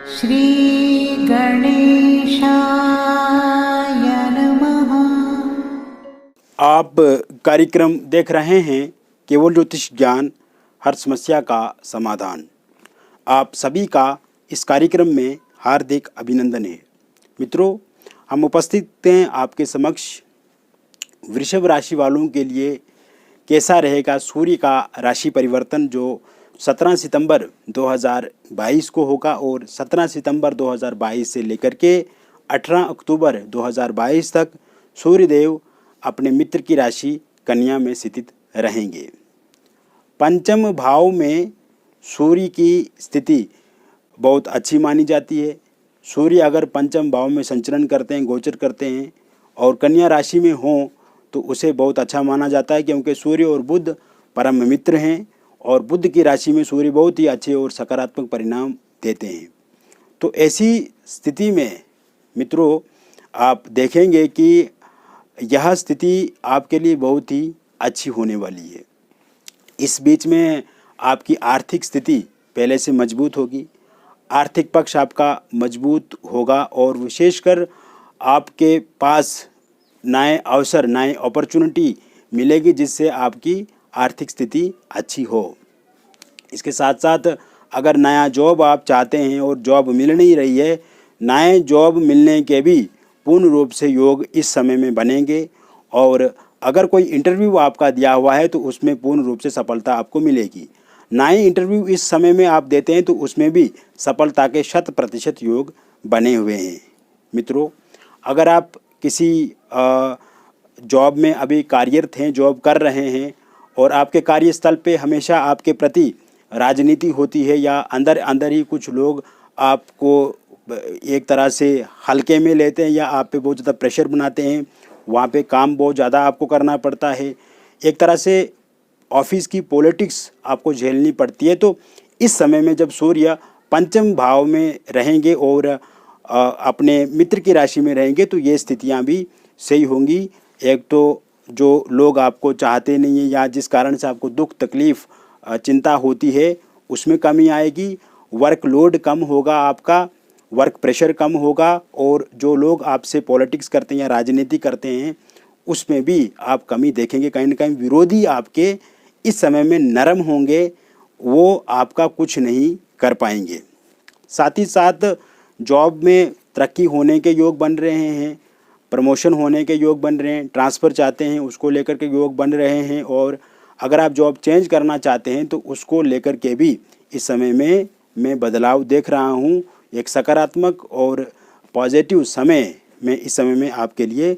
श्री गणेशाय नमः। आप कार्यक्रम देख रहे हैं केवल ज्योतिष ज्ञान, हर समस्या का समाधान। आप सभी का इस कार्यक्रम में हार्दिक अभिनंदन है। मित्रों, हम उपस्थित हैं आपके समक्ष वृषभ राशि वालों के लिए कैसा रहेगा सूर्य का राशि परिवर्तन, जो 17 सितंबर 2022 को होगा और 17 सितंबर 2022 से लेकर के 18 अक्टूबर 2022 तक सूर्यदेव अपने मित्र की राशि कन्या में स्थित रहेंगे। पंचम भाव में सूर्य की स्थिति बहुत अच्छी मानी जाती है। सूर्य अगर पंचम भाव में संचरण करते हैं, गोचर करते हैं और कन्या राशि में हों तो उसे बहुत अच्छा माना जाता है, क्योंकि सूर्य और बुध परम मित्र हैं और बुध की राशि में सूर्य बहुत ही अच्छे और सकारात्मक परिणाम देते हैं। तो ऐसी स्थिति में मित्रों, आप देखेंगे कि यह स्थिति आपके लिए बहुत ही अच्छी होने वाली है। इस बीच में आपकी आर्थिक स्थिति पहले से मजबूत होगी, आर्थिक पक्ष आपका मजबूत होगा और विशेषकर आपके पास नए अवसर, नए अपॉर्चुनिटी मिलेगी जिससे आपकी आर्थिक स्थिति अच्छी हो। इसके साथ साथ अगर नया जॉब आप चाहते हैं और जॉब मिल नहीं रही है, नए जॉब मिलने के भी पूर्ण रूप से योग इस समय में बनेंगे और अगर कोई इंटरव्यू आपका दिया हुआ है तो उसमें पूर्ण रूप से सफलता आपको मिलेगी। नए इंटरव्यू इस समय में आप देते हैं तो उसमें भी सफलता के 100% योग बने हुए हैं। मित्रों, अगर आप किसी जॉब में अभी कार्यरत हैं, जॉब कर रहे हैं और आपके कार्यस्थल पे हमेशा आपके प्रति राजनीति होती है या अंदर अंदर ही कुछ लोग आपको एक तरह से हल्के में लेते हैं या आप पे बहुत ज़्यादा प्रेशर बनाते हैं, वहाँ पे काम बहुत ज़्यादा आपको करना पड़ता है, एक तरह से ऑफिस की पॉलिटिक्स आपको झेलनी पड़ती है, तो इस समय में जब सूर्य पंचम भाव में रहेंगे और अपने मित्र की राशि में रहेंगे तो ये स्थितियाँ भी सही होंगी। एक तो जो लोग आपको चाहते नहीं हैं या जिस कारण से आपको दुख तकलीफ़ चिंता होती है उसमें कमी आएगी, वर्कलोड कम होगा, आपका वर्क प्रेशर कम होगा और जो लोग आपसे पॉलिटिक्स करते हैं या राजनीति करते हैं उसमें भी आप कमी देखेंगे। कहीं ना कहीं विरोधी आपके इस समय में नरम होंगे, वो आपका कुछ नहीं कर पाएंगे। साथ ही साथ जॉब में तरक्की होने के योग बन रहे हैं, प्रमोशन होने के योग बन रहे हैं, ट्रांसफ़र चाहते हैं उसको लेकर के योग बन रहे हैं और अगर आप जॉब चेंज करना चाहते हैं तो उसको लेकर के भी इस समय में मैं बदलाव देख रहा हूँ। एक सकारात्मक और पॉजिटिव समय मैं इस समय में आपके लिए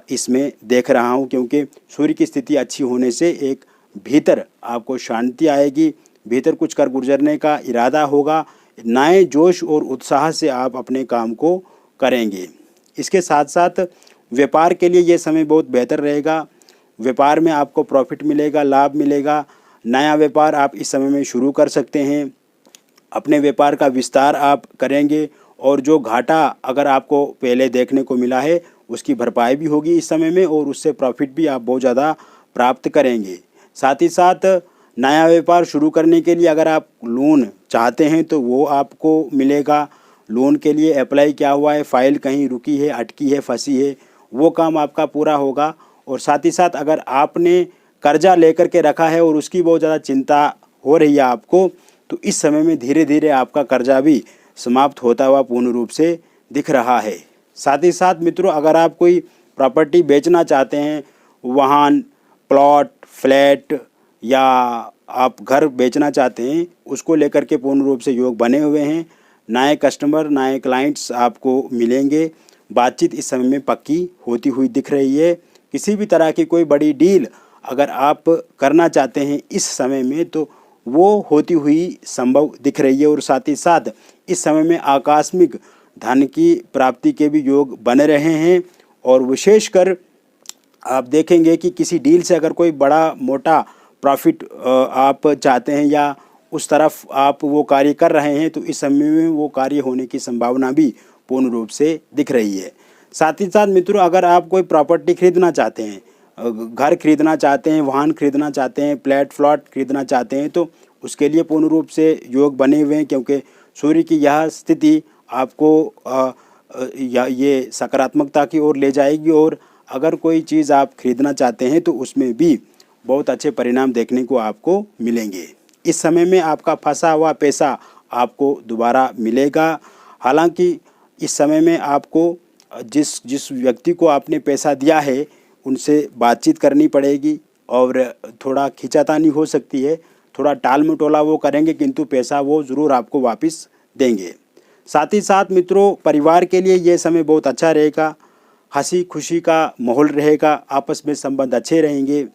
इसमें देख रहा हूँ, क्योंकि सूर्य की स्थिति अच्छी होने से एक भीतर आपको शांति आएगी, भीतर कुछ कर गुजरने का इरादा होगा, नए जोश और उत्साह से आप अपने काम को करेंगे। इसके साथ साथ व्यापार के लिए ये समय बहुत बेहतर रहेगा। व्यापार में आपको प्रॉफिट मिलेगा, लाभ मिलेगा। नया व्यापार आप इस समय में शुरू कर सकते हैं, अपने व्यापार का विस्तार आप करेंगे और जो घाटा अगर आपको पहले देखने को मिला है उसकी भरपाई भी होगी इस समय में और उससे प्रॉफिट भी आप बहुत ज़्यादा प्राप्त करेंगे। साथ ही साथ नया व्यापार शुरू करने के लिए अगर आप लोन चाहते हैं तो वो आपको मिलेगा। लोन के लिए अप्लाई किया हुआ है, फाइल कहीं रुकी है, अटकी है, फंसी है, वो काम आपका पूरा होगा। और साथ ही साथ अगर आपने कर्जा लेकर के रखा है और उसकी बहुत ज़्यादा चिंता हो रही है आपको, तो इस समय में धीरे धीरे आपका कर्जा भी समाप्त होता हुआ पूर्ण रूप से दिख रहा है। साथ ही साथ मित्रों, अगर आप कोई प्रॉपर्टी बेचना चाहते हैं, वाहन, प्लॉट, फ्लैट या आप घर बेचना चाहते हैं, उसको लेकर के पूर्ण रूप से योग बने हुए हैं। नए कस्टमर, नए क्लाइंट्स आपको मिलेंगे। बातचीत इस समय में पक्की होती हुई दिख रही है। किसी भी तरह की कोई बड़ी डील अगर आप करना चाहते हैं इस समय में तो वो होती हुई संभव दिख रही है। और साथ ही साथ इस समय में आकस्मिक धन की प्राप्ति के भी योग बन रहे हैं और विशेषकर आप देखेंगे कि किसी डील से अगर कोई बड़ा मोटा प्रॉफिट आप चाहते हैं या उस तरफ आप वो कार्य कर रहे हैं तो इस समय में वो कार्य होने की संभावना भी पूर्ण रूप से दिख रही है। साथ ही साथ मित्रों, अगर आप कोई प्रॉपर्टी खरीदना चाहते हैं, घर खरीदना चाहते हैं, वाहन खरीदना चाहते हैं, फ्लैट प्लॉट खरीदना चाहते हैं तो उसके लिए पूर्ण रूप से योग बने हुए हैं, क्योंकि सूर्य की यह स्थिति आपको या ये सकारात्मकता की ओर ले जाएगी और अगर कोई चीज़ आप खरीदना चाहते हैं तो उसमें भी बहुत अच्छे परिणाम देखने को आपको मिलेंगे। इस समय में आपका फंसा हुआ पैसा आपको दोबारा मिलेगा। हालांकि इस समय में आपको जिस जिस व्यक्ति को आपने पैसा दिया है उनसे बातचीत करनी पड़ेगी और थोड़ा खींचातानी हो सकती है, थोड़ा टाल मटोला वो करेंगे, किंतु पैसा वो ज़रूर आपको वापस देंगे। साथ ही साथ मित्रों, परिवार के लिए ये समय बहुत अच्छा रहेगा। हंसी खुशी का माहौल रहेगा, आपस में संबंध अच्छे रहेंगे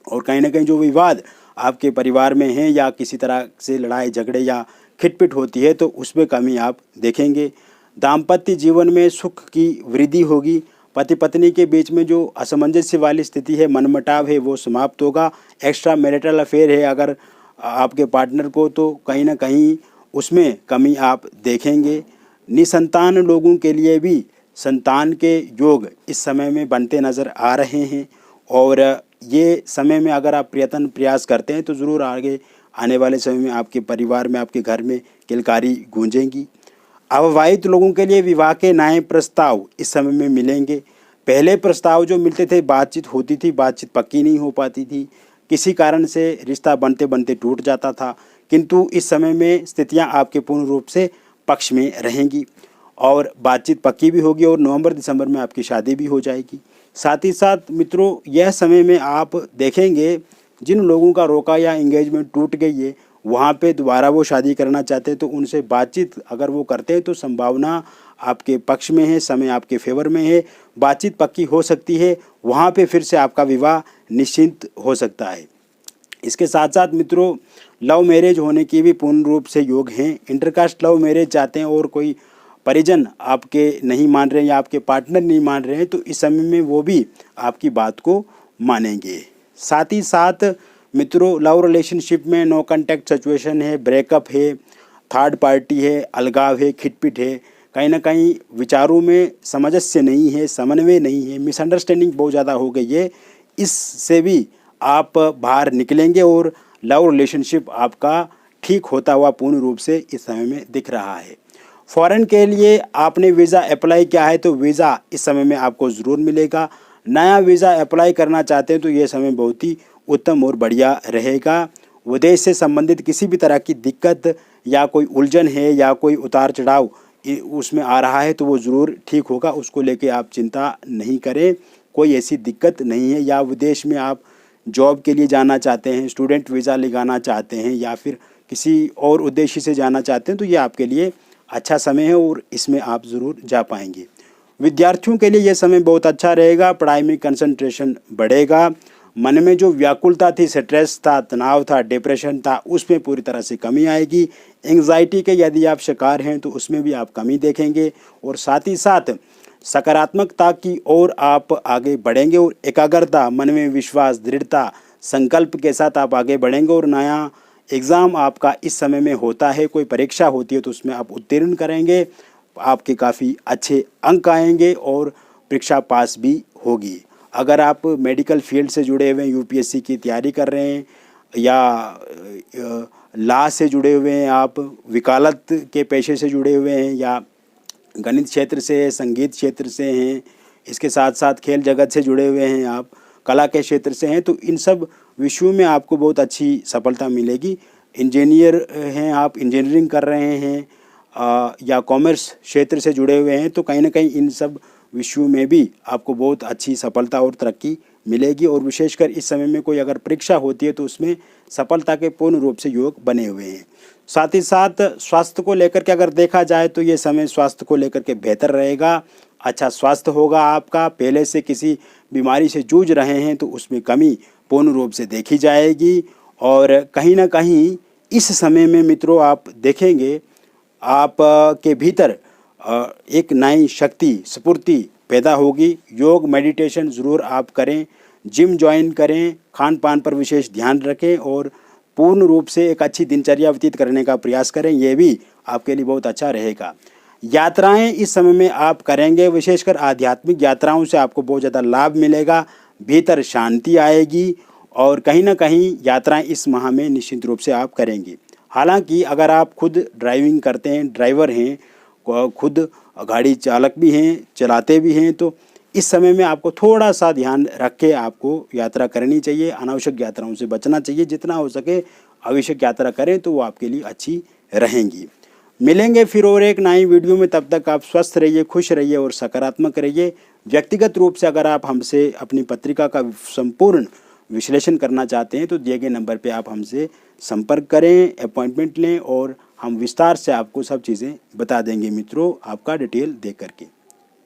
और कहीं ना कहीं जो विवाद आपके परिवार में हैं या किसी तरह से लड़ाई झगड़े या खिटपिट होती है तो उसमें कमी आप देखेंगे। दाम्पत्य जीवन में सुख की वृद्धि होगी। पति पत्नी के बीच में जो असमंजस्य वाली स्थिति है, मनमुटाव है, वो समाप्त होगा। एक्स्ट्रा मैरिटल अफेयर है अगर आपके पार्टनर को, तो कहीं ना कहीं उसमें कमी आप देखेंगे। निसंतान लोगों के लिए भी संतान के योग इस समय में बनते नज़र आ रहे हैं और ये समय में अगर आप प्रयास करते हैं तो ज़रूर आगे आने वाले समय में आपके परिवार में, आपके घर में किलकारी गूंजेंगी। अविवाहित लोगों के लिए विवाह के नए प्रस्ताव इस समय में मिलेंगे। पहले प्रस्ताव जो मिलते थे, बातचीत होती थी, बातचीत पक्की नहीं हो पाती थी, किसी कारण से रिश्ता बनते बनते टूट जाता था, किंतु इस समय में स्थितियां आपके पूर्ण रूप से पक्ष में रहेंगी और बातचीत पक्की भी होगी और नवंबर दिसंबर में आपकी शादी भी हो जाएगी। साथ ही साथ मित्रों, यह समय में आप देखेंगे जिन लोगों का रोका या एंगेजमेंट टूट गई है, वहाँ पे दोबारा वो शादी करना चाहते हैं तो उनसे बातचीत अगर वो करते हैं तो संभावना आपके पक्ष में है, समय आपके फेवर में है, बातचीत पक्की हो सकती है, वहाँ पे फिर से आपका विवाह निश्चिंत हो सकता है। इसके साथ साथ मित्रों, लव मैरिज होने की भी पूर्ण रूप से योग हैं। इंटरकास्ट लव मैरिज चाहते हैं और कोई परिजन आपके नहीं मान रहे हैं या आपके पार्टनर नहीं मान रहे हैं तो इस समय में वो भी आपकी बात को मानेंगे। साथ ही साथ मित्रों, लव रिलेशनशिप में नो कांटेक्ट सिचुएशन है, ब्रेकअप है, थर्ड पार्टी है, अलगाव है, खिटपिट है, कहीं ना कहीं विचारों में सामंजस्य नहीं है, समन्वय नहीं है, मिसअंडरस्टैंडिंग बहुत ज़्यादा हो गई है। इससे भी आप बाहर निकलेंगे और लव रिलेशनशिप आपका ठीक होता हुआ पूर्ण रूप से इस समय में दिख रहा है। फॉरेन के लिए आपने वीज़ा अप्लाई किया है तो वीज़ा इस समय में आपको ज़रूर मिलेगा। नया वीज़ा अप्लाई करना चाहते हैं तो ये समय बहुत ही उत्तम और बढ़िया रहेगा। विदेश से संबंधित किसी भी तरह की दिक्कत या कोई उलझन है या कोई उतार चढ़ाव उसमें आ रहा है तो वो ज़रूर ठीक होगा, उसको लेके आप चिंता नहीं करें, कोई ऐसी दिक्कत नहीं है। या विदेश में आप जॉब के लिए जाना चाहते हैं, स्टूडेंट वीज़ा लगाना चाहते हैं या फिर किसी और उद्देश्य से जाना चाहते हैं तो ये आपके लिए अच्छा समय है और इसमें आप ज़रूर जा पाएंगे। विद्यार्थियों के लिए यह समय बहुत अच्छा रहेगा, पढ़ाई में कंसंट्रेशन बढ़ेगा, मन में जो व्याकुलता थी, स्ट्रेस था, तनाव था, डिप्रेशन था, उसमें पूरी तरह से कमी आएगी। एंग्जाइटी के यदि आप शिकार हैं तो उसमें भी आप कमी देखेंगे और साथ ही साथ सकारात्मकता की ओर आप आगे बढ़ेंगे और एकाग्रता, मन में विश्वास, दृढ़ता, संकल्प के साथ आप आगे बढ़ेंगे और नया एग्ज़ाम आपका इस समय में होता है, कोई परीक्षा होती है तो उसमें आप उत्तीर्ण करेंगे, आपके काफ़ी अच्छे अंक आएंगे और परीक्षा पास भी होगी। अगर आप मेडिकल फील्ड से जुड़े हुए हैं, यूपीएससी की तैयारी कर रहे हैं या लॉ से जुड़े हुए हैं, आप वकालत के पेशे से जुड़े हुए हैं या गणित क्षेत्र से, संगीत क्षेत्र से हैं, इसके साथ साथ खेल जगत से जुड़े हुए हैं, आप कला के क्षेत्र से हैं, तो इन सब विषयों में आपको बहुत अच्छी सफलता मिलेगी। इंजीनियर हैं आप, इंजीनियरिंग कर रहे हैं या कॉमर्स क्षेत्र से जुड़े हुए हैं तो कहीं ना कहीं इन सब विषयों में भी आपको बहुत अच्छी सफलता और तरक्की मिलेगी और विशेषकर इस समय में कोई अगर परीक्षा होती है तो उसमें सफलता के पूर्ण रूप से योग बने हुए हैं। साथ ही साथ स्वास्थ्य को लेकर के अगर देखा जाए तो ये समय स्वास्थ्य को लेकर के बेहतर रहेगा, अच्छा स्वास्थ्य होगा आपका। पहले से किसी बीमारी से जूझ रहे हैं तो उसमें कमी पूर्ण रूप से देखी जाएगी और कहीं ना कहीं इस समय में मित्रों आप देखेंगे आप के भीतर एक नई शक्ति, स्फूर्ति पैदा होगी। योग मेडिटेशन ज़रूर आप करें, जिम ज्वाइन करें, खान पान पर विशेष ध्यान रखें और पूर्ण रूप से एक अच्छी दिनचर्या व्यतीत करने का प्रयास करें, ये भी आपके लिए बहुत अच्छा रहेगा। यात्राएं इस समय में आप करेंगे, विशेषकर आध्यात्मिक यात्राओं से आपको बहुत ज़्यादा लाभ मिलेगा, भीतर शांति आएगी और कहीं ना कहीं यात्राएं इस माह में निश्चित रूप से आप करेंगे। हालांकि अगर आप खुद ड्राइविंग करते हैं, ड्राइवर हैं, खुद गाड़ी चालक भी हैं, चलाते भी हैं, तो इस समय में आपको थोड़ा सा ध्यान रख के आपको यात्रा करनी चाहिए। अनावश्यक यात्राओं से बचना चाहिए। जितना हो सके आवश्यक यात्रा करें तो वो आपके लिए अच्छी रहेंगी। मिलेंगे फिर और एक नई वीडियो में। तब तक आप स्वस्थ रहिए, खुश रहिए और सकारात्मक रहिए। व्यक्तिगत रूप से अगर आप हमसे अपनी पत्रिका का संपूर्ण विश्लेषण करना चाहते हैं तो दिए गए नंबर पे आप हमसे संपर्क करें, अपॉइंटमेंट लें और हम विस्तार से आपको सब चीज़ें बता देंगे मित्रों, आपका डिटेल दे करके।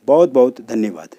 बहुत बहुत धन्यवाद।